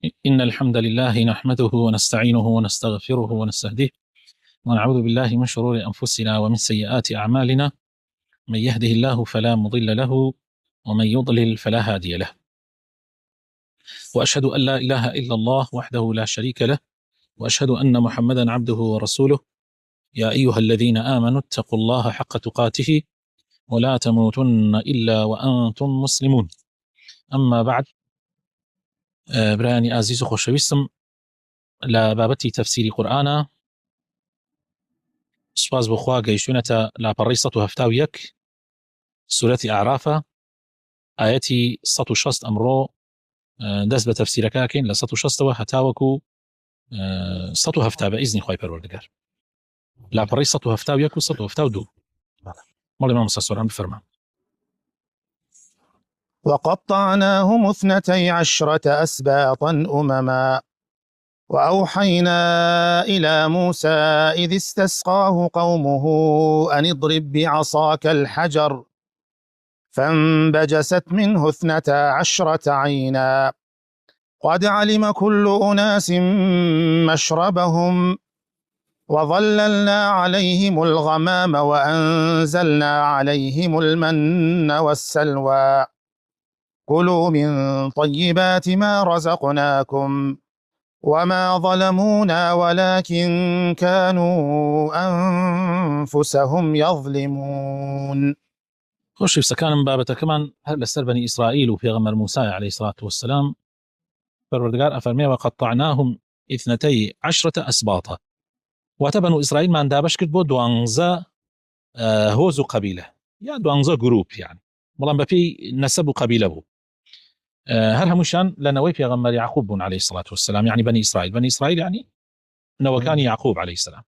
إن الحمد لله نحمده ونستعينه ونستغفره ونستهديه ونعوذ بالله من شرور أنفسنا ومن سيئات أعمالنا. من يهده الله فلا مضل له ومن يضلل فلا هادي له، وأشهد أن لا إله إلا الله وحده لا شريك له، وأشهد أن محمدا عبده ورسوله. يا أيها الذين آمنوا اتقوا الله حق تقاته ولا تموتن إلا وأنتم مسلمون. أما بعد، براني عزيز خوشويستم لا بابتي تفسير قرآن سپاس بخوا گەیشتوونەتە لاپەڕەی 171 سورەتی ئاعراف ئاەتی 160 ئەمڕۆ دەست بە تەفسیرەکەکەین لە 160ەوە هەتاوەکو 170 بە ئیزنی خوای پەروەردگار. لاپەڕەی 171 و 172 مەڵێ مامۆستا سۆران بفەرمان. وقطعناهم 12 أسباطا أمما وأوحينا إلى موسى إذ استسقاه قومه أن اضرب بعصاك الحجر فانبجست منه 12 عينا قد علم كل أناس مشربهم وظللنا عليهم الغمام وأنزلنا عليهم المن والسلوى كلوا من طيبات ما رزقناكم وما ظلمونا ولكن كانوا أنفسهم يظلمون. خۆشەویستەکانم بابەتەکەمان هەر لەسەر بەنی ئیسرائیل و پێغەمبەر موسای عەلەیهی السەڵاتو وەسسەلام پەروەردگار ئەفەرمێ وقطعناهم 12 أسباطا، واتە بەنو ئیسرائیلمان دابەش کرد بۆ 12 هۆز و قەبیلە یا 12 گروپ، يعني بەڵام بەپێی نەسەب و قەبیلە بوو. هەر هەمووشان لەنەوەی پێغەمبەر یعقوب بوون عەلەیهی السەڵاتو وەسسەلام، يعني بني إسرائيل يعني نەوەکانی یعقوب عەلەیهی السەلام.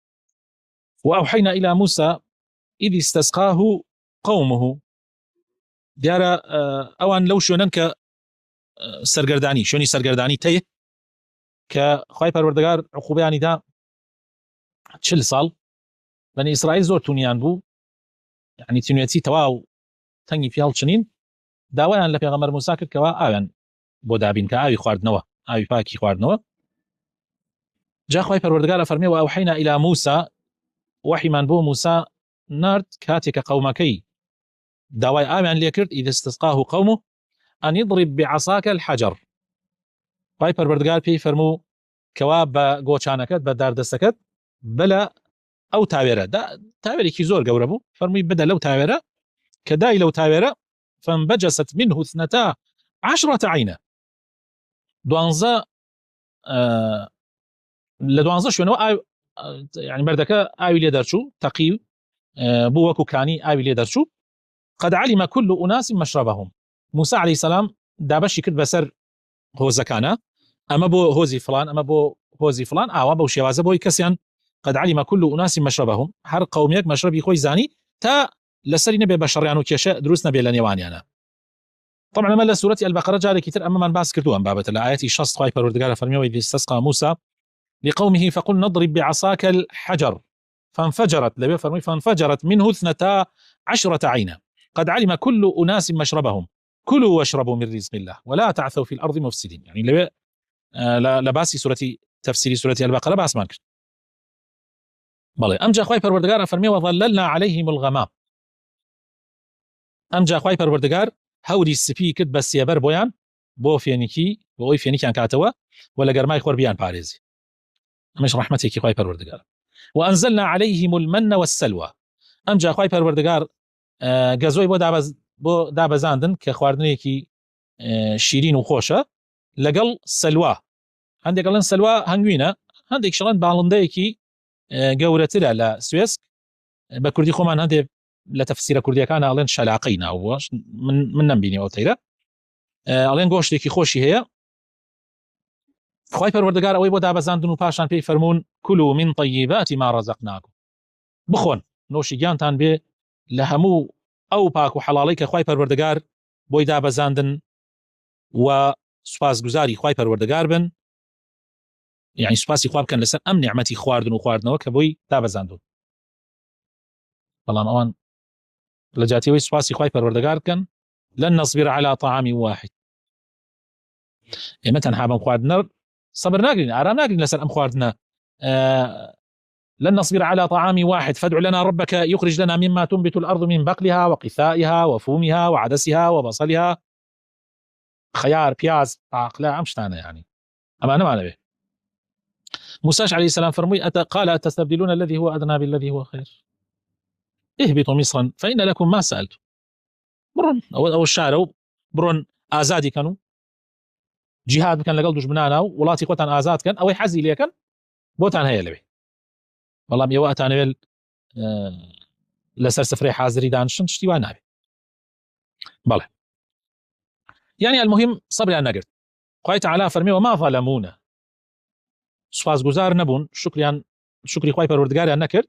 وأوحينا إلى موسى إذ استسقاه قومه، دیارە ئەوان لەو شوێنن کە سەرگەردانی شوێنی سەرگەردانی تەیە کە خوای پەروەردگار عقوبەیانی دا 40 ساڵ بەنی ئیسرائیل زۆر تونیان بوو، يعني تونێتی تەواو تەنگی پیاڵ چنین داوایان لە پێغەمبەر موسا کرد کەوا ئاویان بۆ دابین کە ئاوی خواردنەوە، ئاوی پاکی خواردنەوە. جا خوای پەروەردگار ئەفەرمێ وأوحينا إلى موسى، وحیمان بۆ موسا نارد کاتێکە قەومەکەی داوای ئاویان لێ کرد إذ استسقاه قومه أن يضرب بعصاك الحجر. خوای پەروەردگار پێی فەرموو کەوا بە گۆچانەکەت بە داردەستەکەت بەلە ئەو تاوێرە، تاوێرێکی زۆر گەورە بوو، فەرمووی بدە لەو تاوێرە کە دای لەو تاوێرە فانبجست منه 12 عينا، 12 لە 12 شوێنەوە يعني بەردەکە ئاوی لێ دەرچوو تەقی بوو وەکو کانی ئاوی لێ دەرچوو. قد علم كل أناس مشربهم، موسى عليه السلام دابشی کرد بەسەر هۆزەکانە، ئەمە بۆ هۆزی فلان ئەمە بۆ هۆزی فلان، ئاوا بەو شێوازە بۆی کەسیان قد علم كل أناس مشربهم، هەر قەومێک مەشربی خۆی زانی تا لەسەری نەبێ بە شەڕیان و کێشە دروست نەبێ لە نێوانیانە. طبعا ئەمە لە سورەتی البەقەرە جارێکی تر ئەمەمان باس کردووە بابەتە لە ئاەتی 60 خوای پەروەردگار فەرمێەوە إذ استسقى موسى لقومه فقل نضرب بعصاك الحجر فانفجرت، لبێ فەرمووی فانفجرت منه 12 عينا قد علم كل أناس مشربهم كلوا واشربوا من رزق الله ولا تعثوا في الأرض مفسدين، يعني لبێ لباسي سورەتی تفسيري سورەتی البەقەرە باسمان کرد. بەڵێ ئەمجا خوای پەروەردگار فەرمێ وظللنا عليهم الغمام، ئەمجا خوای پەروەردگار هەوری سپی کرد بە سێبەر بۆیان بۆ فێنکی بۆ ئەوی فێنکیان کاتەوە و لە گەرمای خۆر بیان پارێزی، ئەمەش ڕەحمەتێکی خوای پەروەردگار. وأنزلنا عليهم المن والسلوى، ئەمجا خوای پەروەردگار گەزۆی بۆ دابەزاندن کە خواردنێکی شیرین و خۆشە لەگەڵ سەلوا. هەندێک ئەڵێن سەلوا هەنگوینە، هەندێک شڵەن باڵندەیەکی گەورەترە لە سوێسک، بە کوردی خۆمان هەندێک لە تەفسیرە کوردیەکانە ئەڵێن شەلاقەی ناوە، من نەمبینی ئەو تەیرە، ئەڵێن گۆشتێکی خۆشی هەیە. خوای پەروەردگار ئەوەی بۆ دابەزاندن و پاشان پێی فەرموون كلوا من طيبات ما رزقناكم، بخۆن نۆشی گیانتان بێ لە هەموو ئەو پاک و حەڵاڵی کە خوای پەروەردگار بۆی دابەزاندن و سوپاسگوزاری خوای پەروەردگار بن، يعني سوپاسی خوا بکەن لەسەر ئەم نیعمەتی خواردن و خواردنەوە کە بۆی دابەزاندون. بەڵام ئەوان لە جاتیەوەی سوپاسی خوای پەروەردگار بکەن لن نصبر على طعام واحد، ئێمە تەنها بەم خواردنە صبر ناقرين آرام ناقرين لسر أم خواردنا لن نصبر على طعام واحد فادع لنا ربك يخرج لنا مما تنبت الأرض من بقلها وقثائها وفومها وعدسها وبصلها خيار بياز لا أمشتانا يعني أما أنا ما به موسى عليه السلام فرمي قال أتستبدلون الذي هو أدنى بالذي هو خير اهبطوا مصرا فإن لكم ما سألتم برون أو الشارع برون آزادي كانوا جهاد كان لقل دجمنانا ولاتي قوتان آزاد كان أو حزي لي كان بوتان هي اللي والله ميواتان بيل لسر سفري حاضري دانشن شتي وانا بي بله يعني المهم صبر أن نقرت خوي تعالى فرمي وما ظلمونا سپاس گزار نبون شكري خوي پروردگار أن نكر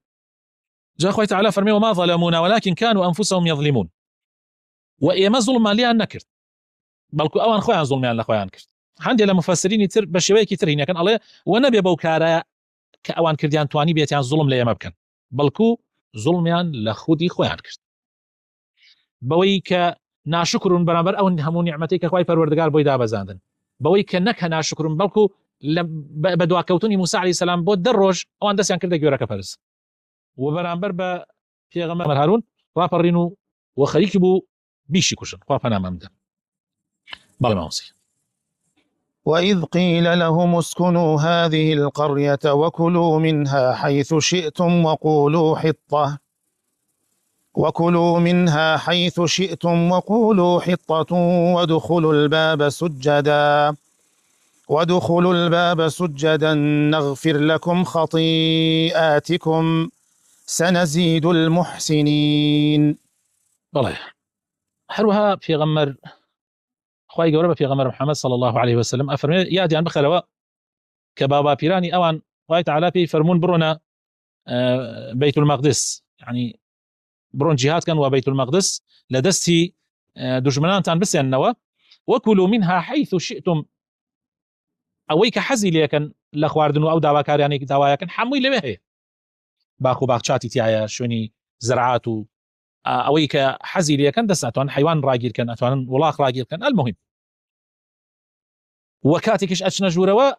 جاء خوي تعالى فرمي وما ظلمونا ولكن كانوا أنفسهم يظلمون وإيما ظلم لي أن نكر بلكو أوان خويان ظلميان لخويان كرت عندي لمفسرين يتر بشويكي تر هنا كان الله ونبي بوكارا كأوان كرديان تواني بيتيان ظلم لي ما بكن بلكو ظلميان لخودي خويان كرت بوي ك ناشكرون برابر او همو نعمتي كخوي پروردگار بوي دا بزاندن بوي ك نك ناشكرون بلكو بدوا كوتني موسى عليه السلام بود دروج او اندسيان كرد جورا كفرس وبرابر ب پیغمبر هارون رابرينو وخريك بو بيشي كوشن خوفنا ممد بالماوسي وإذ قيل لهم اسكنوا هذه القرية وكلوا منها حيث شئتم وقولوا حطة وادخلوا الباب سجدا نغفر لكم خطيئاتكم سنزيد المحسنين. والله حروها في غمر خواهي قوربا في غمر محمد صلى الله عليه وسلم أفرمي يا ديان بخلوا كبابا بيراني أوان خواهي تعالى في فرمون برونا بيت المقدس يعني برون جهاد كان وبيت المقدس لدستي دجمنان تان بس النوا وكلوا منها حيث شئتم اويك حزي ليكن لخواردن او داواكار يعني داوايا كان حموي لبه باخو باخشاتي تاعي شوني زرعاتو اويك حزي ليكن دساتون حيوان راجل كان اتوان ولاخ راجل كان المهم وكاتكش اشنا جوروا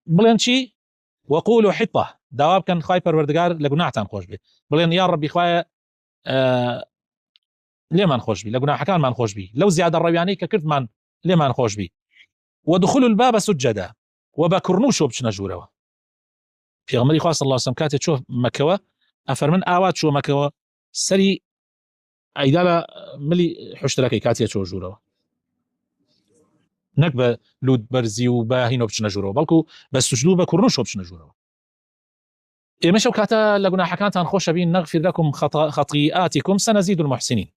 بلنشي وقولوا حطه دواب كان خاي پروردگار لغناعتان خوش بي بلين يا ربي خوايا ليه ما نخوش بي لقنا حكان ما نخوش بي لو زيادة الروياني ككرت من ليه ما نخوش بي ودخلوا الباب سجدا وبكرنوشو بشنا جوروا في غمري خاص الله وسلم كاتت شوف مكوى أفرمن آوات شو مكوى سري أيدالا ملي حشتلكي كاتية شو جوروا نكبة لود برزي وباهينو بشنا جوروا بلكو بس سجدوا بكرنوشو بشنا جوروا مشوا كاتا لقنا حكان تنخوش بين نغفر لكم خطيئاتكم سنزيد المحسنين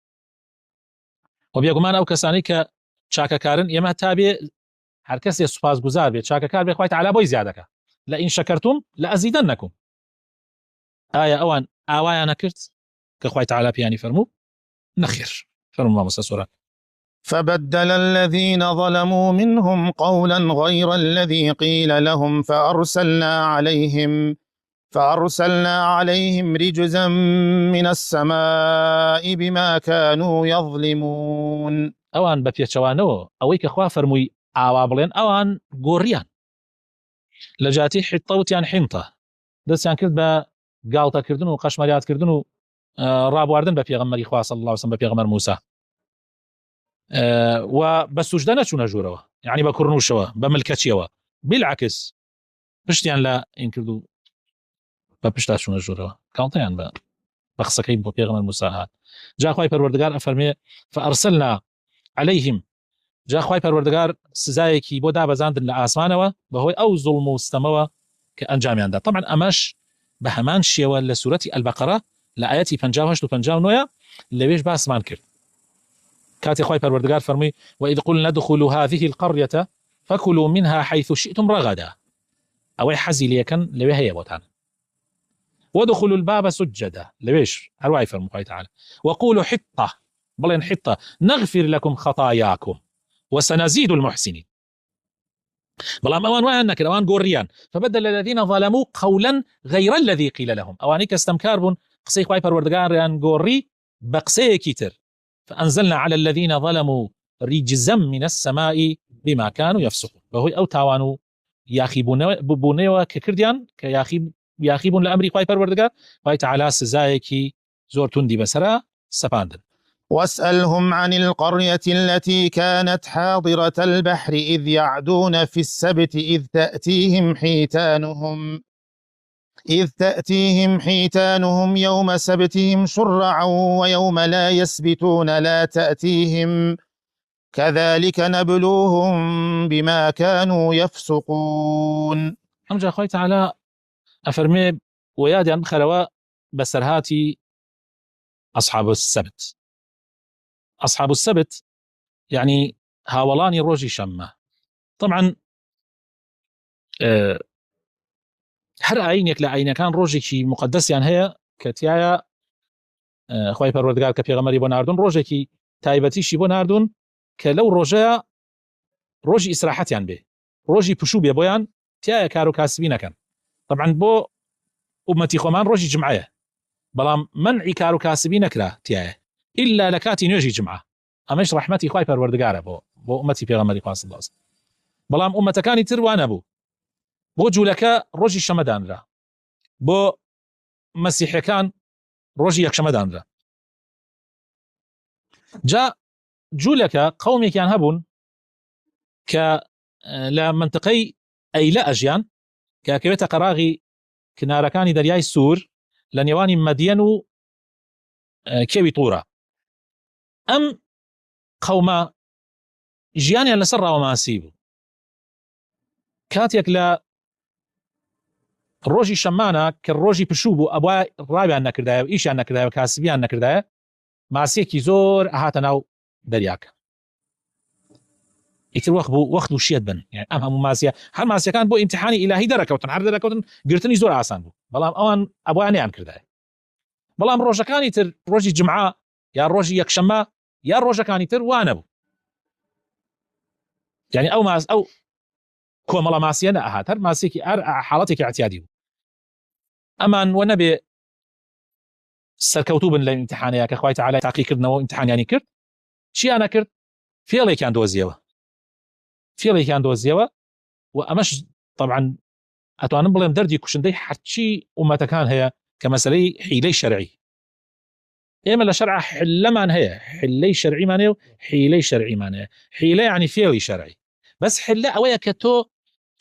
وبيقومان او كساني ك چاككارن يما تابع هر کس سپاس گزار بي چاككار بي خوي تعالى بوي زيادك لئن شكرتم لازيدنكم آية اوان آوايا نكرت كخوي تعالى بياني فرمو نخير فرمو ما مسسورة فبدل الذين ظلموا منهم قولا غير الذي قيل لهم فأرسلنا عليهم رجزا من السماء بما كانوا يظلمون. اوان بپیچوانو اويك خوا فرموي آوابلين اوان غوريان لجاتي حطوتيان حنطة دستيان كرد با قالتا كردن و قشمريات كردن و رابواردن بپیغمبر خوا صلى الله عليه وسلم بپیغمبر موسى و بسجدنا چون جوروا يعني بكرنوشوا بملكتيوا بالعكس بشتيان لا انكردو بپشتا چون جوروا كانتيان با بخسكي بپیغمبر موسى جا خوي پروردگار افرمي فارسلنا عليهم جا خوي پروردگار سزايكي بو دا بزاندن لاسمانوا بهوي او ظلم واستموا كانجاميان دا طبعا امش بهمان شيوا لسوره البقره لاياتي 58 و 59 لويش باسمان كرد كاتي خوي پروردگار فرمي واذ قلنا ادخلوا هذه القريه فكلوا منها حيث شئتم رغدا او حزي ليكن لوي هي بوتان وادخلوا الباب سجدا لويش هرواي فرمو خوي تعالى وقولوا حطه بلين حطه نغفر لكم خطاياكم وسنزيد المحسنين بلا اوان وانك اوان غوريان فبدل الذين ظلموا قولا غير الذي قيل لهم اوانيك استمكاربون قصي خوي پروردگار ان غوري بقسي كيتر فانزلنا على الذين ظلموا رجزا من السماء بما كانوا يفسقون وهو او تاوانو بوونەوە کە کردیان کە یاخیبوون لە ئەمری خوای پەروەردگار، خوای تەعالا سزایەکی زۆر توندی بەسەرا سەپاندن. واسألهم عن القرية التي كانت حاضرة البحر إذ يعدون في السبت إذ تأتيهم حيتانهم يوم سبتهم شرعا ويوم لا يسبتون لا تأتيهم كذلك نبلوهم بما كانوا يفسقون. ئەمجا خوای تەعالا ئەفەرمێ وەیادیان بخەرەوە بەسەرهاتی أصحاب السبت. أصحاب السبت يعني هاوڵانی ڕۆژی شەممە. طبعا هەر ئاینێک لە ئاینەکان ڕۆژێکی مقدسیان هەیە کە تایە خوای پەروەردگار کە پێغەمبەری بۆ ناردوون ڕۆژێکی تایبەتیشی بۆ ناردوون کە لەو ڕۆژەیە ڕۆژی ئیسراحەتیان بێ، ڕۆژی پشوو بێ بۆیان تایە کار و کاسبی نەکەن. طبعا بۆ ئومەتی خۆمان ڕۆژی جمعەیە، بەڵام منعی کار و کاسبی نەکرا تایە إلا لە کاتی نوێژی جمعە. ئەمەش ڕەحمەتی خوای پەروەردگارە بۆ ئومەتی پێغەمبەری خوا صلی الله علیه و سلم. بەڵام ئومەتەکانی تر وانە بوو، بۆ جوولەکە ڕۆژی شەمە دانرا، بۆ مەسیحەکان ڕۆژی یەکشەمە دانرا. جا جوولەکە قەومێکیان هەبوون کە لە منطقەی ئەیلە ئەژیان کە ئەکەوێتە قەراغی کنارەکانی دەریای سوور لە نێوانی مەدیەن و کێوی توورە. ئەم قەومە ژیانیان لەسەر ڕاوەماسی بوو. کاتێک لە ڕۆژی شەمانە کە ڕۆژی پشوو بوو ئەوە ڕاویان نەکردایە و ئیشیان نەکردایە و کاسبیان نەکردایە، ماسیەکی زۆر ئەهاتە ناو دەریاکە. ئیتر وەخت بوو وەخت و شێت بن، يعني ئەم هەموو ماسیە هەر ماسیەکان بۆ ئیمتیحانی ئیلاهی دەرەکەوتن، هەر دەرەکەوتن گرتنی زۆر ئاسان بوو، بەڵام ئەوان ئەوانیان کردایە. بەڵام ڕۆژەکانی تر ڕۆژی جمعە یا ڕۆژی یەکشەمە یا ڕۆژەکانی تر وانە بوو، يعني ئەو کۆمەڵە ماسیە نەهات، هەر ماسیەکی هەر حاڵەتێکی اعتیادی بوو. ئەمان وە نەبێ سەرکەوتوو بن لە ئیمتیحانەیە کە خوای تەعالا تاقیکردنەوە ئیمتیحانیانی کرد، چیانە کرد؟ فێڵێکیان دۆزیەوە و ئەمەش طبعا ئەتوانم بڵێم دەردی کوشندەی هەرچی ئومەتەکان هەیە کە مەسەلەی حیلەی شەرعی. ئێمە لە شەرع حلەمان هەیە، حلەی شەرعیمان هەیە و حیلەی شەرعیمان هەیە. حیلە یعنی فێڵی شەرعی، بەس حلە ئەوەیە کە تۆ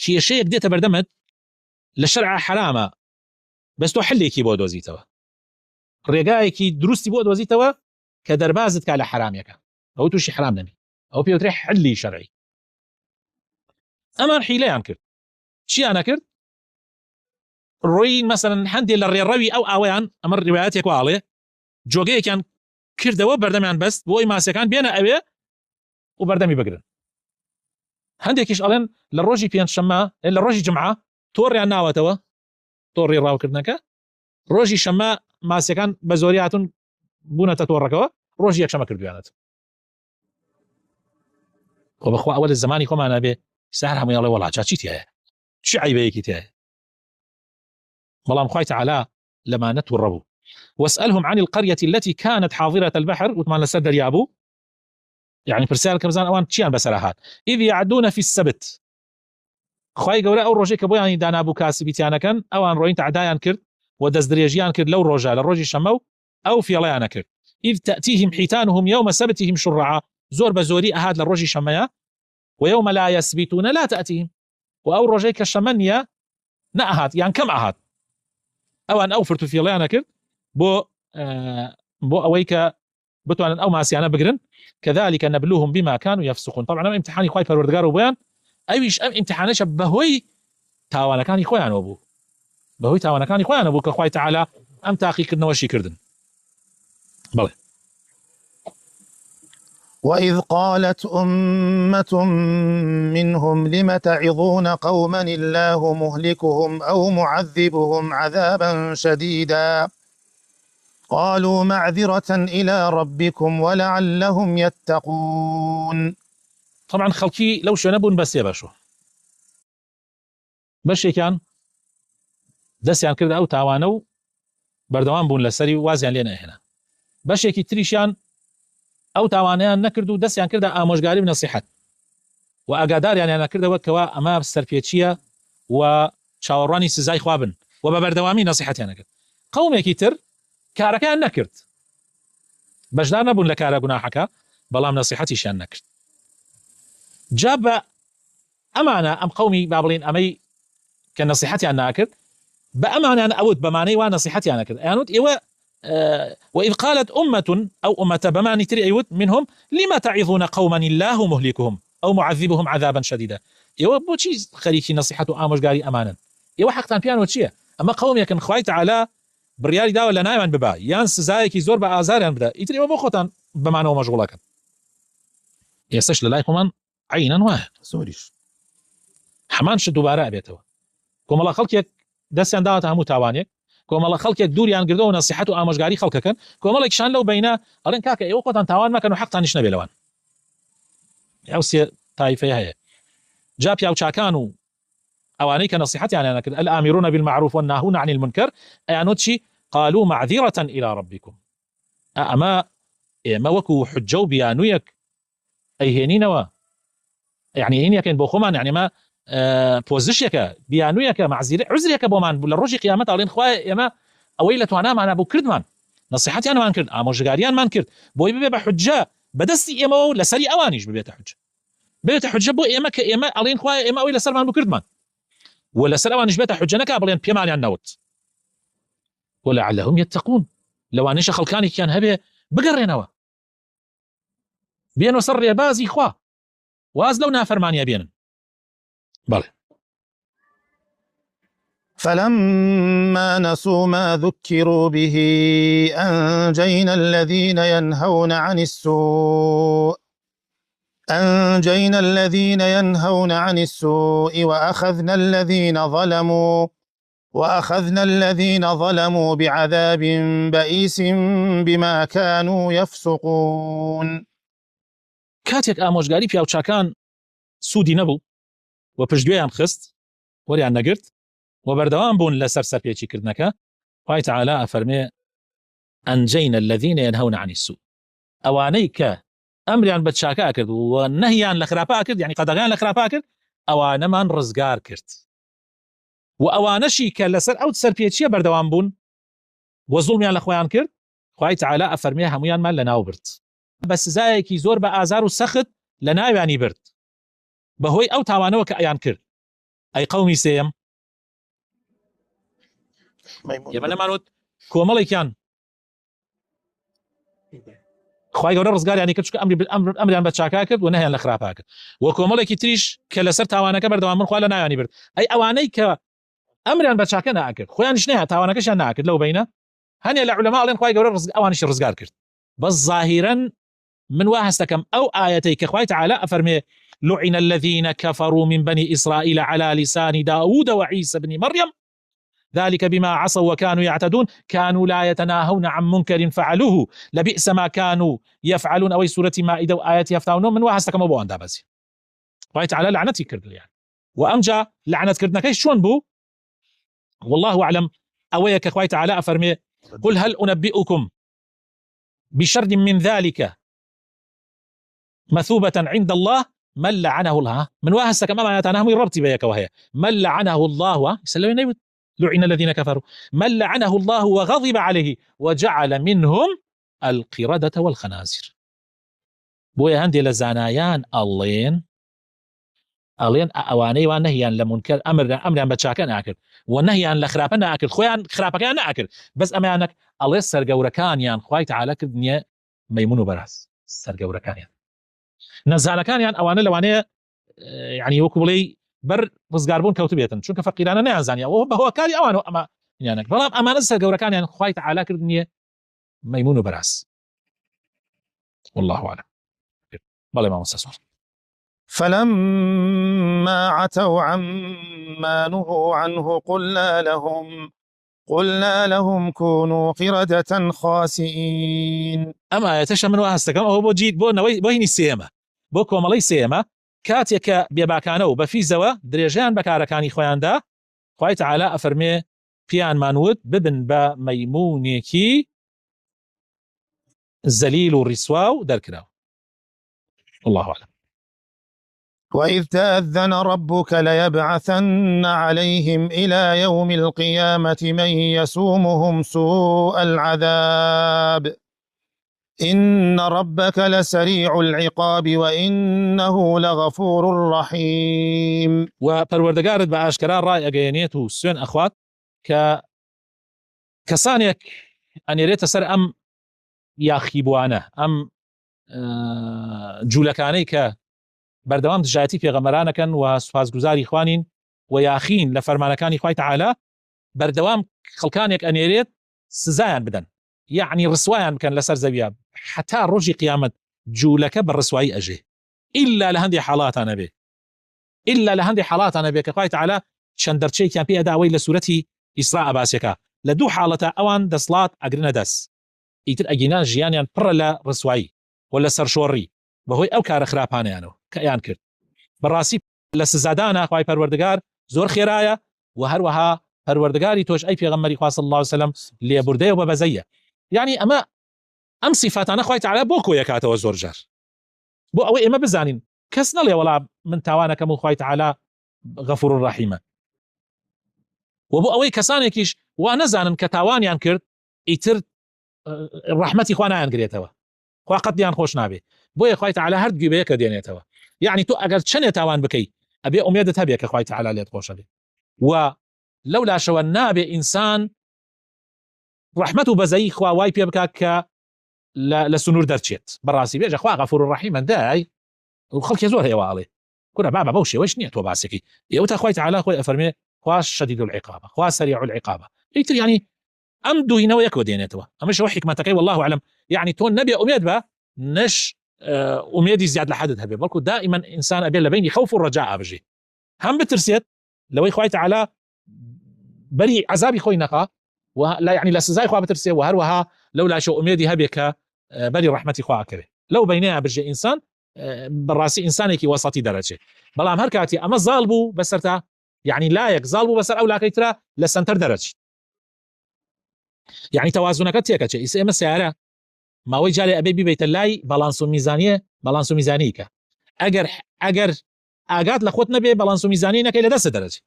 کێشەیەک دێتە بەردەمت لە شەرع حرامە، بەس تۆ حلێکی بۆ دۆزیتەوە، ڕێگایەکی دروستی بۆ دۆزیتەوە کە دەربازت کا لە حرامەکە، ئەو تووشی حرام نەبی، ئەو پێوترێ حلی شەرعی. ئەمان حیلەیان کرد. چیانە کرد؟ ڕۆی مەسەلەن هەندێک لە ڕێڕەوی ئەو ئاوەیان، ئەمە ڕیوایەتێک واڵێ، جۆگەیەکیان کردەوە بەردەمیان بەست بۆی ماسیەکان بێنە ئەوێ و بەردەمی بگرن. هەندێکیش ئەڵێن لە ڕۆژی پێنجشەممە لە ڕۆژی جمعە تۆڕیان ناوەتەوە، تۆڕی ڕاوکردنەکە، ڕۆژی شەممە ماسیەکان بە زۆری هاتون بوونەتە تۆڕەکەەوە، ڕۆژی یەکشەمە کردویانەت. خۆ بەخوا ئەوە لە زمانی خۆمانە بێ سەر هەموویاڵێ وەڵا چیت هەیە، چی عیبەیەکی تایە؟ بەڵام خوای تەعالا لەمانە تووڕە بوو. واسألهم عن القرية التي كانت حاضرة البحر وثمان لسر دريابو، يعني برسال كمزان أوان تشيان بسرهات إذ يعدون في السبت. خواهي قولا أو روجي كبو يعني دانابو كاسبي تيانا كان أوان روين تعدايان كرد ودزدريجيان كرد لو روجا للروجي شمو أو في ليانا كرد. إذ تأتيهم حيتانهم يوم سبتهم شرعا، زور بزوري أهاد للروجي شميا، ويوم لا يسبتون لا تأتيهم، وأو روجي كشمنيا نأهات يعني كم أهات أوان أوفرتو في ليانا كرد بو أويك بتوان أو ماسيانا بقرن. كذلك نبلوهم بما كانوا يفسقون. طبعا أم امتحاني خواي پروردگار وبيان أيش أم امتحانش بهوي تاوانا كان خويان أبو بهوي تاوانا كان خويان أبو كخواي تعالى أم تاقي كردنا وشي كردن. بله. وإذ قالت أمة منهم لم تعظون قوما الله مهلكهم أو معذبهم عذابا شديدا قالوا معذرة إلى ربكم ولعلهم يتقون. طبعا خلقي لو شو نبون بس يباشو بشي كان دسيان كرد أو تاوانو بردوان بون لسري وازيان لينا هنا بشي كي تريشان أو تاوانيان نكردو دسيان كرد آموشگاري بنصيحت وأقادار يعني أنا كرد وكوا أما السرفيتشية و چاوەڕوانی سزای خوا بن و بە بەردەوامی نەسیحەتیان نەکرد. قەومێکی تر کارەکەیان نەکرد، بەشدار نەبوون لە کارە گوناحەکە، بەڵام نەسیحەتیشیان نەکرد. جا بە ئەمانە ئەم قەومی با بڵێن ئەمەی کە نەسیحەتیان ناکرد، بە ئەمانیان ئەوت بەمانەی وا نەسیحەتیان نەکرد. ئەیانوت ئێوە وإذ قالت أمة أو أمة بماني تري أيوت منهم لما تعظون قوما الله مهلكهم أو معذبهم عذابا شديدا. إيوه بو چی خەریکی نەسیحەت و ئامۆژگاری ئەمانن؟ ئێوە حەقتان پیانەوە چییە؟ ئەمە قەومێکن خوای تەعالا بڕیاری داوە لە ناویان ببا یان سزایەکی زۆر بە ئازاریان بدە، ئیتر ئێوە بۆ خۆتان بەمانەوە مەشغوڵەکەن. ئێستش لە لای خۆمان عینەن وایە زۆریش هەمان شت دووبارە ئەبێتەوە. کۆمەڵە خەڵکێک دەستیان داوەتە هەموو تاوانێک، کۆمەڵە خەڵکێک دووریان گردەوە نەسیحەت و ئامۆژگاری خەڵکەکەن، کۆمەڵێکشان لەو بەینە ئەڵێن کاکە ئێوە خۆتان تاوان مەکەن و حەقتانیش نەبێ لەوان. ئەو سێ تایفەیە هەیە. جا پیاوچاکان و ئەوانەی کە نەسیحەتیان نەکرد الآمرون بالمعروف والناهون عن المنكر ئەیانوت چی؟ قالوا معذرة إلى ربكم. ئەمە ئێمە وەکو حجە و بیانوویەک ئەیهێنینەوە، یعنی هێنیەکەین بۆ خۆمان، یعنی ما پۆزیشیەکە بیانوویەکە عزرێکە بۆمان لە ڕۆژی قیامەت ئەڵێن خوایە ئێمە ئەوەی لە توانامانە بۆ کردمان، نەسیحەتیانمان کرد، ئامۆژگاریانمان کرد، بۆی ببێ بە حجە بەدەستی ئێمەوە و لەسەری ئەوانیش ببێتە حجە، بێتە حجە بۆ ئێمە کە ئێمە ئەڵێن خوایە ئێمە ئەوەی لەسەرمان بۆ کردمان، و لەسەر ئەوانیش بێتە حجە نەکا بڵێن پێمانیان نەوت. ولعلهم يتقون، لەوانەیە خەڵکانێکیان هەبێ بگەڕێنەوە بێنەوە سەر ڕێبازی خوا، واز لەو نافەرمانیە بێنن. بەڵێ فلما نسوا ما ذكروا به أنجينا الذين ينهون عن السوء وأخذنا الذين ظلموا بعذاب بئيس بما كانوا يفسقون. کاتێک ئامۆژگاری پیاوچاکان سوودی نەبوو و پشتگوێیان خست وەریان نەگرت و بەردەوام بوون لەسەر سەرپێچیکردنەکە، خوای تەعالا ئەفەرمێ ئەنجەینە الذین ينهون عن السوء، ئەوانەی کە ئەمریان بە چاکا کرد و نەهیان لە خراپە کرد، یعنی قەدەغیان لە خراپە کرد، ئەوانەمان ڕزگار کرد، و ئەوانەشی کە لەسەر ئەو سەرپێچیە بەردەوام بوون و زوڵمیان لە خۆیان کرد، خوای تەعالا ئەفەرمێ هەمویانمان لەناو برد، بە سزایەکی زۆر بە ئازار و سەخت لە ناویانی برد بەهۆی ئەو تاوانەوە کە ئەیان کرد. ئەی قەومی سێیەم، ئێمە لەمانوت کۆمەڵێکیان خوای گەورە ڕزگاریانی کرد چونکە ئەمریان بە چاکا کرد و نەهیان لە خراپە کرد، و کۆمەڵێکی تریش کە لەسەر تاوانەکە بەردەوام بوون خوا لە ناویانی برد. ئەی ئەوانەی کە ئەمریان بە چاکە ناکرد، خۆیانیش نەیە تاوانەکەشیان ناکرد، لەو بەینە هەنێ لە عولەما ئەڵێن خوای گەورە ئەوانیش ڕزگار کرد. بەس ظاهیرەن من وا هەستەکەم ئەو ئاەتەی کە خوای تەعالا ئەفەرمێ لعن الذين كفروا من بني إسرائيل على لسان داود وعيسى بن مريم ذلك بما عصوا وكانوا يعتدون كانوا لا يتناهون عن منكر فعلوه لبئس ما كانوا يفعلون. أو سورة مائدة وآيات يفتحون من واحد كما بو اندابزي خوای تەعالا لعنتي كرد يعني، وأمجا لعنت كردنكاي شلون بو والله أعلم. أويك خوای تەعالا أفرمي قل هل أنبئكم بشر من ذلك مثوبة عند الله من لعنه الله. من واهسة كما ما يتناهم يربطي بيك وهي من لعنه الله يسلم لعن الذين كفروا من لعنه الله وغضب عليه وجعل منهم القردة والخنازير. بويا هندي لزانايان ألين أواني ونهيان لمنكر أمران بتشاكن أكل ونهيان لخرابن أكل خويان خرابكان أكل بس أمانك الله سرجوركان يان خوي تعالى كدنيا ميمون وبراس سرجوركان يان نزالكان يان أواني لواني يعني وكبلي بر رزقاربون كوتبيتن شو كفقيرانا نازانيا وهو كاري أوانو أما يعني بلام أمانة سرجوركان يان خوي تعالى كدنيا ميمون وبراس والله أعلم. بله ما مستسور. فلما عتوا عما نهوا عنه قلنا لهم كونوا قردة خاسئين. أما يتشمل وهستكم أو بوجيد بوهني السيامة بوكو ملي سيامة كاتيك بيباكانو بفيزوا دريجان بكاركاني خوان دا خوي تعالى أفرمي بيان مانود ببن بميمونيكي الزليل والرسواو دركراو. الله أعلم. وإذ تأذن ربك ليبعثن عليهم إلى يوم القيامة من يسومهم سوء العذاب إن ربك لسريع العقاب وإنه لغفور رحيم. وپەروەردگارت بە ئاشکرا ڕای ئەگەیەنێت و سوێن ئەخوات کە کەسانێک ئەنێرێتە سەر ئەم یاخیبوانە ئەم جوولەکانەی کە بەردەوام دژایەتی پێغەمبەرانەکەن و سوپاسگوزاری خوانین و یاخین لە فەرمانەکانی خوای تەعالا بەردەوام خەڵکانێک ئەنێرێت سزایان بدەن، یعنی ڕسوایان بکەن لەسەر زەویە حتا ڕۆژی قیامەت جوولەکە بە ڕسوایی ئەژێ ئیلا لە هەندێک حاڵاتانە بێ ئیلا لە هەندێک حاڵاتانە بێ کە خوای تەعالا چەند دەرچەیەکیان پێ ئەداوەی لە سوورەتی ئیسراء ئەباسیەکە لە دوو حاڵەتە ئەوان دەسڵات ئەگرنە دەست ئیتر ئەگینان ژیانیان پڕە لە ڕسوایی و لە سەرشۆڕی بەهۆی ئەو کارە خراپانیانەوە کە ئەیان کرد. بەڕاستی لە سزادانە خوای پەروەردگار زۆر خێرایە و هەروەها پەروەردگاری تۆش ئەی پێغەمبەری خوا صلی الله علیه وسلم لێبوردەیە و بەبەزەیە. یعنی ئەم سیفاتانە خوای تەعالا بۆ کۆیەکاتەوە زۆر جار بۆ ئەوەی ئێمە بزانین کەس نەڵێ وەڵا من تاوانەکەم و خوای تەعالا غەفور ڕەحیمە، و بۆ ئەوەی کەسانێکیش وا نەزانن کە تاوانیان کرد ئیتر ڕەحمەتی خوا نایانگرێتەوە، خوا قەتیان خۆش نابێ، بۆیە خوای تەعالا هەردووگی بەیەکە دێنێتەوە. یعنی تۆ ئەگەر چەندێ تاوان بکەی ئەبێ ئومێدت هەبێ کە خوای تەعالا لێت خۆشە بێ، و لەولاشەوە نابێ ئینسان ڕەحمەت و بەزەیی خوا وای پێ بکات کە لە سنوور دەرچێت. بەڕاستی بێژە خوا غەفور ڕەحیمە دای و خەڵکی زۆر هەیە واڵێ کورە بابە بەو شێوەش نییە تۆ باسێکی ئێوە تا خوای تەعالا خۆی ئەفەرمێ خوا شەدید العقابە خوا سەریع العقابە. ئیتر یعنی ئەم دووینەوە یەکەوە دێنێتەوە، ئەمەشەوە حکمەتەکەی والله أعلم. یعنی تۆ نەبێ ئومێد بە نش ئومێدی زیاد لە حدت هەبێ، بەڵکو دائما ئینسان ئەبێ لە بینی خەوف و ڕەجا ئابژێ، هەم بترسێت لەوەی خوای تەعالا بەری عەزابی خۆی نەخا و لا یعنی لە سزای خوا بترسێ، و هەروەها لەولاشە ئومێدی هەبێ کە بەری ڕەحمەتی خوا ئەکەوێ. لەو بینەیە بژێ ئینسان بەڕاستی ئینسانێکی وەسەطی دەرەچێ. بەڵام هەر کاتی ئەمە زاڵ بوو بەسەرتا، یعنی لایەک زاڵ بوو بەسەر ئەو لاکەی ترە لە سنتەر دەرەچێت، یعنی تەوازونەکە تێکەچێ. ئێمە سیارە ماوەی جارێ ئەبێ بیبیتە لای بەڵانس و میزانیە، بەڵانس و میزانی کە ئەگەر ئاگات لە خۆت نەبێ بەڵانس و میزانی نەکەی لە دەستە دەرەچێت.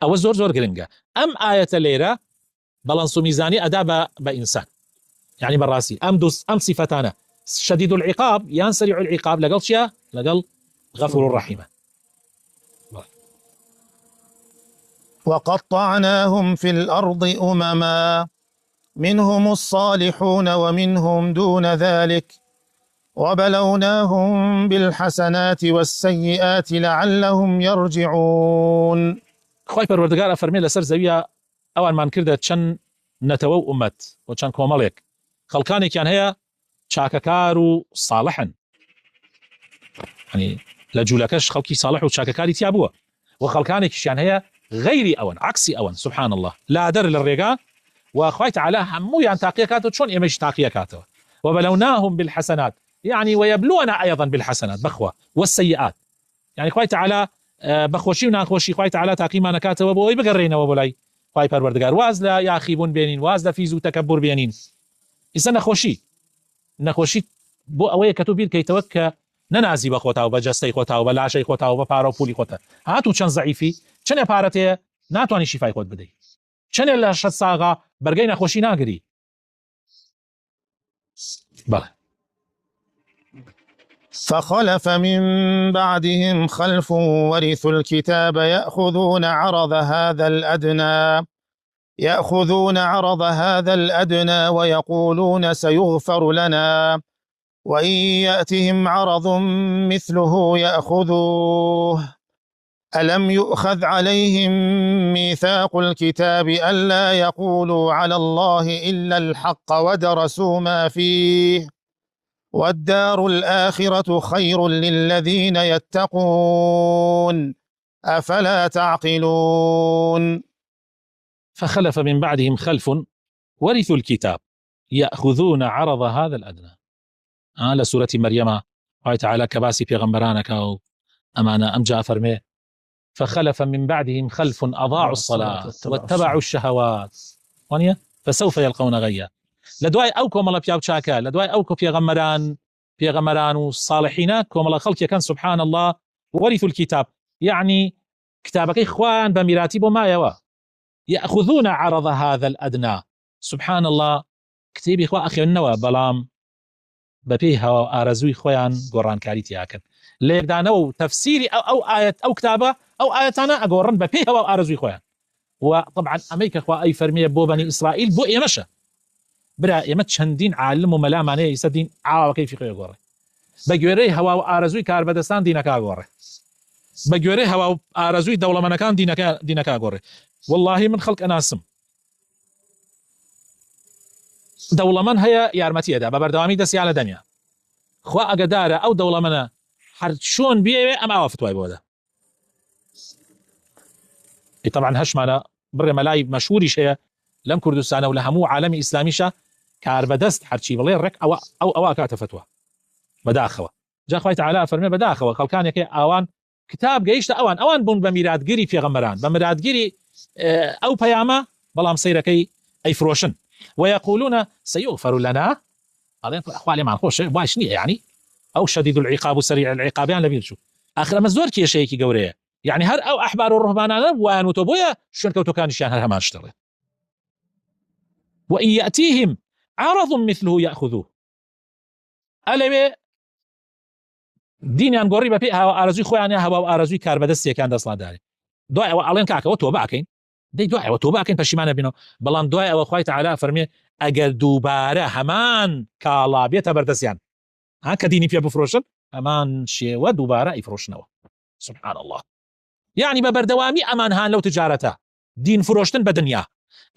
ئەوە زۆر زۆر گرنگە. ئەم ئاەتە لێرە بەڵانس و میزانی ئەدا بە ئینسان، یعنی بەڕاستی ئەم سیفەتانە شەدید العقاب یان سەریع العقاب لەگەڵ چیە؟ لەگەڵ غەفور ڕەحیمە. وقطعناهم في الأرض أمما منهم الصالحون ومنهم دون ذلك وبلوناهم بالحسنات والسيئات لعلهم يرجعون. خوای پەروەردگار ئەفەرمێ لەسەر زەویە ئەوانمان کردە چەند نەتەوە و ئومەت و چەند کۆمەڵێک، خەڵکانێکیان هەیە چاکەکار و ساڵحن، ینی لە جوولەکەش خەڵکی ساڵح و چاکەکاری تیا بووە، و خەڵکانێکیشیان هەیە غەیری ئەوەن عکسی ئەوەن سبحان الله لادەر لە ڕێگا، و خوای تەعالا هەموویان تاقیەکاتەوە چۆن ئێمەش تاقیەکاتەوە. وبلوناهم بالحسنات يعني ويبلونا أيضا بالحسنات بخوا والسيئات، يعني خوای تەعالا بەخۆشی و ناخۆشی خوای تەعالا تاقیمانەکاتەوە بۆ ئەوی بگەڕێنەوە بۆ لای خوای پەروەردگار، واز لە یاخیبوون بێنین، واز لە فیز و تەکەبور بێنین. ئیسا نەخۆشی بۆ ئەوەیە کە تۆ بیرکەیتەوە کە نەنازی بە خۆتاوە بە جەستەی خۆتاوە بە لاشەی خۆتاوە بە پارە و پولی خۆتە، هاتوو چەند زەعیفی چەندێ پارەت هەیە ناتوانانی شیفای خۆت بدەیت، چەندێ لە شەت ساغا بەرگەی نەخۆشی ناگری. بەڵێ فخلف من بعدهم خلف ورثوا الكتاب يأخذون عرض هذا الأدنى ويقولون سيغفر لنا وإن يأتهم عرض مثله يأخذوه ألم يؤخذ عليهم ميثاق الكتاب ألا يقولوا على الله إلا الحق ودرسوا ما فيه والدار الآخرة خير للذين يتقون أفلا تعقلون. فخلف من بعدهم خلف ورثوا الكتاب يأخذون عرض هذا الأدنى. لسورة مريم قال تعالى كباسي پیغمبرانك أو أمانة أمجا فرمي فخلف من بعدهم خلف أضاعوا الصلاة واتبعوا الشهوات فسوف يلقون غيا. لدواي أوكو مالا بياو چاكا لدواي أوكو پیغمبران پێغەمەران و صالحینە کۆمەڵە خەڵکێکان سبحان الله وەریث الكتاب يعني کتابەکەی خۆیان بە میراتی بۆ مایەوە يأخذون عرض هذا الأدنى سبحان الله کتێبی خوا ئەخوێننەوە بەڵام بەپێی هەوا ئارەزووی خۆیان گۆڕانکاری تیاکرد لە یەکدانەوە و تەفسیری ئەو ئاەت ئەو کتابە ئەو ئاەتانە ئەگۆڕن بەپێی هەوا ئارەزووی خۆیان وطبعا ئەمەی کە خوا ئەی فەرمێ بۆ بەنی ئیسرائیل بۆ ئێمەشە برا ئێمە چەندین عالم و مەلامانەیە ئیسە دین ئاواکەی فقهی گۆڕێ بە گوێرەی هەوا و ئارەزووی کاربەدەستان دینەکە گۆڕێ بە گوێرەی هەوا و ئارەزووی دەوڵەمەندەکان دینەکە گۆڕێ والله من خەڵک ئەناسم دەوڵەمەند هەیە یارمەتیەدا بە بەردەوامی دەستیان لە دەنیا خوا ئەگەدارە ئەو دەوڵەمەندە هەر چۆن بێوێ ئەم ئاوا فتوای بۆدا طبعا هەشمانە بڕێ مەلای مەشهوریش هەیە لەم کوردستانە و لە هەموو عالەمی ئیسلامیشە کاربەدەست هەرچی بڵێ ڕێک ئەوە کاتە فتوە بەداخەوە جا خوای تەعالی فەرمێ بەداخەوە خەڵکانێکی ئاوان کتاب گەیشتە ئەوان بوون بە میراتگیری پێغەمبەران بە میراتگیری ئەو پەیامە بەڵام سەیرەکەی ئەیفرۆشن ويقولون سيغفر لنا هذا اخوالي ما نخوش باش نيه يعني او شديد العقاب وسريع العقاب يعني لبين شو اخر مزور كي شيء قوريه يعني هر او احبار الرهبان وان وتبويا شن كوتو كان شان هر ما اشتري وان ياتيهم عرض مثله ياخذوه الوي دين غوري بها ارزوي خويا هوا ارزوي كاربدسي كان دسلا داري دو علين كاكا وتوباكين دەی دوای ئەوە تۆباکەین پەشیمانە بینەوە بەڵام دوای ئەوە خوای تەعالی فەرمێ ئەگەر دووبارە هەمان کاڵا بێتە بەردەستیان کە دینی پێ بفرۆشن ئەمان شێوە دووبارە ئەیفرۆشنەوە سبحان الله يعني بە بەردەوامی ئەمان هان لەو تجارەتە دین فرۆشتن بە دنیا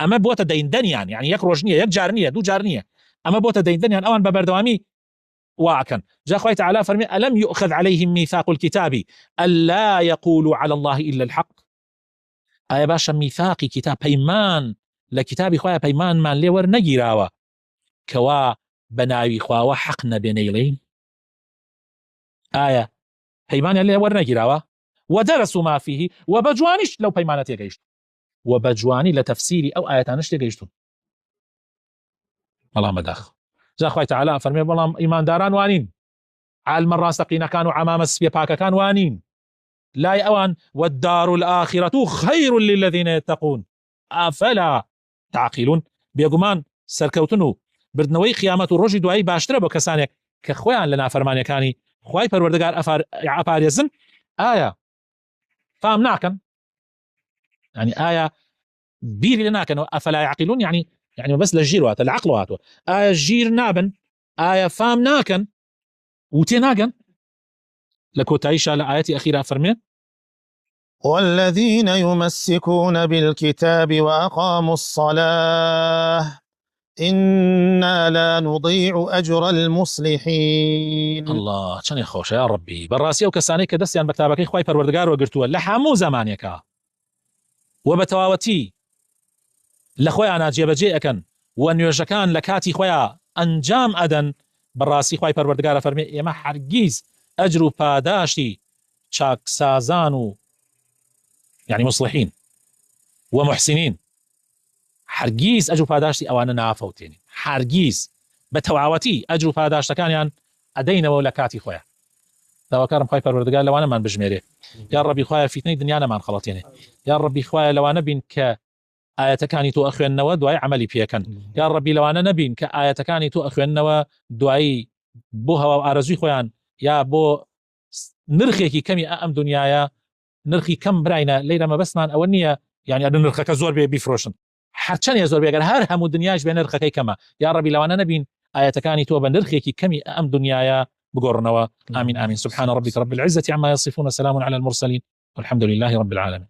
ئەمە بۆتە دەیندەنیان يعني یەک ڕۆژ نییە یەک جار نییە دوو جار نییە ئەمە بۆتە دەیندەنیان ئەوان بە بەردەوامی واکەن جا خوای تەعالی فەرمێ ئەلەم يؤخذ عليهم ميثاق الكتاب ألا يقولوا على الله إلا الحق ئایا باشە میثاقی کتاب پەیمان لە کتابی خۆیان پەیمانمان لێ وەرنەگیراوە کەوا بە ناوی خواوە حەق نەبێنەیڵێین ئایا پەیمانیان لێ وەرنەگیراوە وەدەرسوا ما فيه و بە جوانیش لەو پەیمانە تێگەیشت و بە جوانی لە تەفسیری ئەو ئاەتانەش تێگەیشتون بەڵام بەداخ جا خوای تەعالی فەرمێ بەڵام ئیمانداران وانین عالمە ڕاستەقینەکان و عەمامە سپێ پاکەکان وانین لا أوان والدار الآخرة خير للذين يتقون أفلا تعقلون بيقومان سركوتنو بردنوي قيامة الرجل دعي باشترى بكسانك كخوان لنا فرمانيا كاني خواي پروردگار أفار يزن آية فهم ناكن يعني آية بيري لناكن أفلا يعقلون يعني بس للجير واتو العقل واتو آية جير نابن آية فهم ناكن وتناكن لكو تعيش على آياتي أخيرة فرمي والذين يمسكون بالكتاب وأقاموا الصلاة إنا لا نضيع أجر المصلحين الله چەندی خۆشە يا ربي بەڕاستی ئەو کەسانەی کە دەستیان بە کتابەکەی خوای پەروەردگار وەگرتووە لە هەموو زمانێکە و بە تەواوەتی لە خۆیانە جێبەجێ ئەکەن و نوێژەکان لە کاتی خۆیان ئەنجام ئەدەن بەڕاستی خوای پەروەردگارە فەرمێ ئێمە هەرگیز ئەجر و پاداشتی چاکسازان و يعني مصلحين ومحسنين هەرگیز ئەجر و پاداشتی ئەوانە نافەوتێنین هەرگیز بە تەواوەتی ئەجر و پاداشتەکانیان ئەدەینەوە لە کاتی خۆیان داواکارم خوای پەروەردگار لەوانەمان بژمێرێ یا ڕەبی خوایە فیتنەی دنیا نەمان خەڵەتێنێ یا ڕەبی خوایە لەوانە بین کە ئاەتەکانی تۆ ئەخوێننەوە دوای عەمەلی پێکەن یا ڕەبی لەوانە نەبین کە ئاەتەکانی تۆ ئەخوێننەوە دوایی بۆ هەوا و ئارەزووی خۆیان یا بۆ نرخێکی کەمی ئەم دنیاە نرخی کەم براینە لەیرەمە بەسمان ئەوە نییە یعنی نرخەکە زۆر بێ بیفرۆشن هەرچەندە زۆر بێگەر هەر هەموو دنیاش بێ نرخەکەی کەمە یا ڕەبی لەوانە نەبین ئاەتەکانی تۆ بە نرخێکی کەمی ئەم دنیاە بگۆڕنەوە آمين آمين سبحان ربك رب العزة عما يصفون سلام على المرسلين والحمد لله رب العالمين